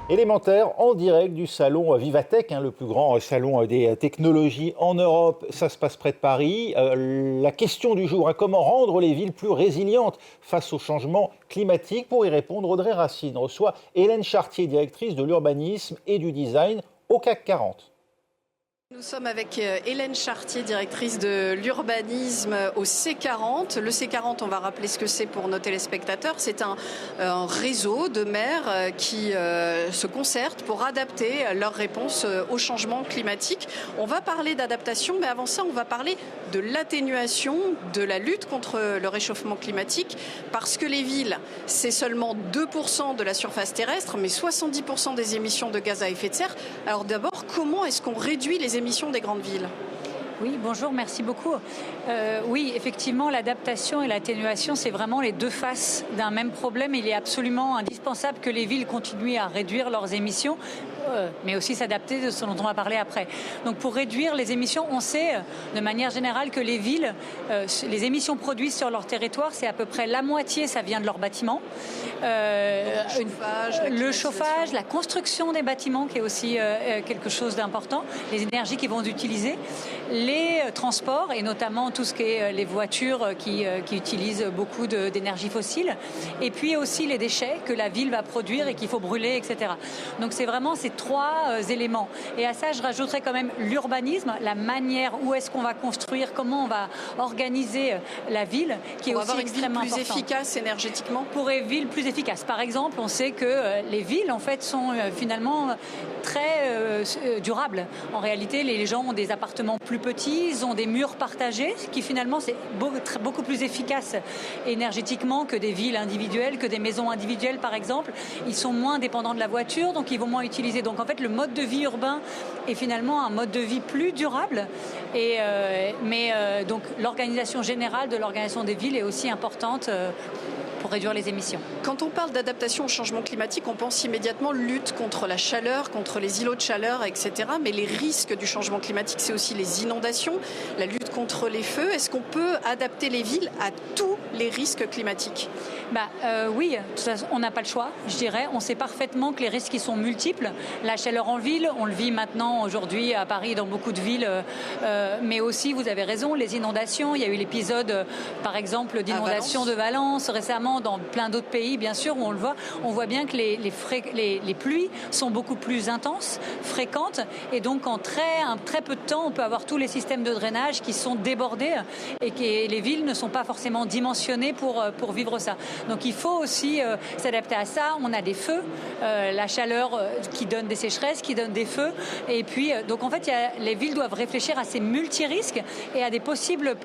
Élémentaire en direct du salon Vivatech, le plus grand salon des technologies en Europe. Ça se passe près de Paris. La question du jour, comment rendre les villes plus résilientes face au changement climatique? Pour y répondre, Audrey Racine reçoit Hélène Chartier, directrice de l'urbanisme et du design au CAC 40. Nous sommes avec Hélène Chartier, directrice de l'urbanisme au C40. Le C40, on va rappeler ce que c'est pour nos téléspectateurs. C'est un réseau de maires qui se concertent pour adapter leur réponse au changement climatique. On va parler d'adaptation, mais avant ça, on va parler de l'atténuation, de la lutte contre le réchauffement climatique, parce que les villes, c'est seulement 2% de la surface terrestre, mais 70% des émissions de gaz à effet de serre. Alors d'abord, comment est-ce qu'on réduit les émissions des grandes villes? Oui, bonjour, merci beaucoup. Oui, effectivement, l'adaptation et l'atténuation, c'est vraiment les deux faces d'un même problème. Il est absolument indispensable que les villes continuent à réduire leurs émissions, mais aussi s'adapter de ce dont on va parler après. Donc pour réduire les émissions, on sait de manière générale que les villes, les émissions produites sur leur territoire, c'est à peu près la moitié, ça vient de leurs bâtiments. Le chauffage, la construction des bâtiments qui est aussi quelque chose d'important, les énergies qu'ils vont utiliser, les transports et notamment tout ce qui est les voitures qui utilisent beaucoup d'énergie fossile, et puis aussi les déchets que la ville va produire et qu'il faut brûler, etc. Donc c'est vraiment ces trois éléments. Et à ça, je rajouterais quand même l'urbanisme, la manière où est-ce qu'on va construire, comment on va organiser la ville, qui est aussi extrêmement importante. Pour avoir une ville plus efficace énergétiquement. Pour une ville plus efficace. Par exemple, on sait que les villes, en fait, sont finalement très durables. En réalité, les gens ont des appartements plus petits, ils ont des murs partagés, ce qui finalement c'est beaucoup plus efficace énergétiquement que des villes individuelles, que des maisons individuelles par exemple. Ils sont moins dépendants de la voiture, donc ils vont moins utiliser. Donc en fait, le mode de vie urbain est finalement un mode de vie plus durable. Donc l'organisation générale de l'organisation des villes est aussi importante pour réduire les émissions. Quand on parle d'adaptation au changement climatique, on pense immédiatement lutte contre la chaleur, contre les îlots de chaleur, etc. Mais les risques du changement climatique, c'est aussi les inondations, la lutte contre les feux. Est-ce qu'on peut adapter les villes à tous les risques climatiques? Oui, de toute façon, on n'a pas le choix, je dirais. On sait parfaitement que les risques sont multiples. La chaleur en ville, on le vit maintenant aujourd'hui à Paris, dans beaucoup de villes. Mais aussi, vous avez raison, les inondations. Il y a eu l'épisode, par exemple, d'inondation de Valence récemment, dans plein d'autres pays, bien sûr, où on le voit. On voit bien que les pluies sont beaucoup plus intenses, fréquentes. Et donc, en très peu de temps, on peut avoir tous les systèmes de drainage qui sont débordés et que les villes ne sont pas forcément dimensionnées pour vivre ça. Donc il faut aussi s'adapter à ça. On a des feux, la chaleur qui donne des sécheresses, qui donne des feux. Et puis, donc en fait, les villes doivent réfléchir à ces multirisques et à des possibles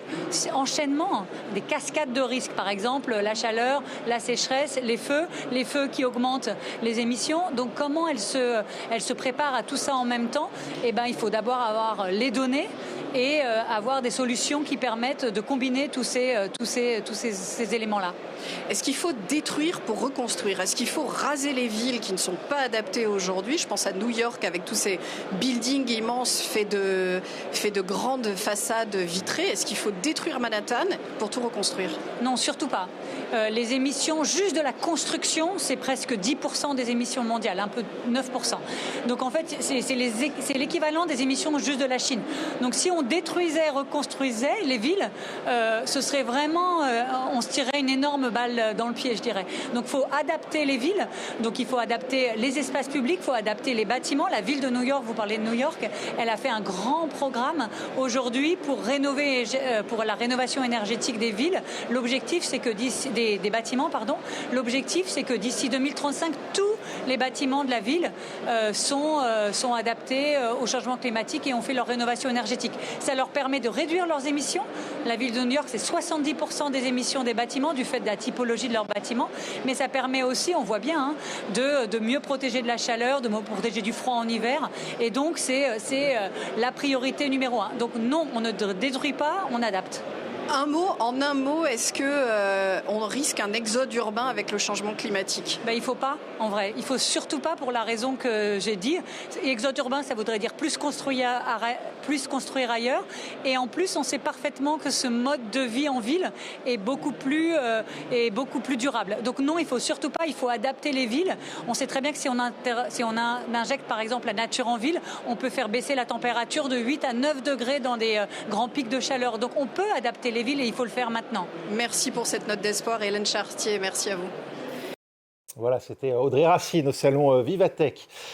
enchaînements, des cascades de risques. Par exemple, la chaleur, la sécheresse, les feux qui augmentent les émissions. Donc comment elles se préparent à tout ça en même temps? Il faut d'abord avoir les données et avoir des solutions qui permettent de combiner tous ces éléments-là. Est-ce qu'il faut détruire pour reconstruire? Est-ce qu'il faut raser les villes qui ne sont pas adaptées aujourd'hui? Je pense à New York avec tous ces buildings immenses faits de grandes façades vitrées. Est-ce qu'il faut détruire Manhattan pour tout reconstruire? Non, surtout pas. Les émissions juste de la construction, c'est presque 10% des émissions mondiales, un peu 9%. Donc en fait, c'est l'équivalent des émissions juste de la Chine. Donc si on détruisait, reconstruisait les villes, ce serait vraiment, on se tirerait une énorme balle dans le pied, je dirais. Donc il faut adapter les villes, donc il faut adapter les espaces publics, il faut adapter les bâtiments. La ville de New York, vous parlez de New York, elle a fait un grand programme aujourd'hui pour la rénovation énergétique des villes. L'objectif, c'est que des bâtiments, l'objectif, c'est que d'ici 2035, tous les bâtiments de la ville sont adaptés au changement climatique et ont fait leur rénovation énergétique. Ça leur permet de réduire leurs émissions. La ville de New York, c'est 70% des émissions des bâtiments du fait de la typologie de leurs bâtiments, mais ça permet aussi, on voit bien, de mieux protéger de la chaleur, de mieux protéger du froid en hiver, et donc c'est la priorité numéro 1. Donc non, on ne détruit pas, on adapte. En un mot, est-ce qu'on risque un exode urbain avec le changement climatique ? Il ne faut pas, en vrai. Il ne faut surtout pas pour la raison que j'ai dit. Exode urbain, ça voudrait dire plus construire ailleurs. Et en plus, on sait parfaitement que ce mode de vie en ville est beaucoup plus durable. Donc non, il ne faut surtout pas. Il faut adapter les villes. On sait très bien que si on injecte par exemple la nature en ville, on peut faire baisser la température de 8 à 9 degrés dans des grands pics de chaleur. Donc on peut adapter les villes et il faut le faire maintenant. Merci pour cette note d'espoir, Hélène Chartier. Merci à vous. Voilà, c'était Audrey Racine au salon Vivatech.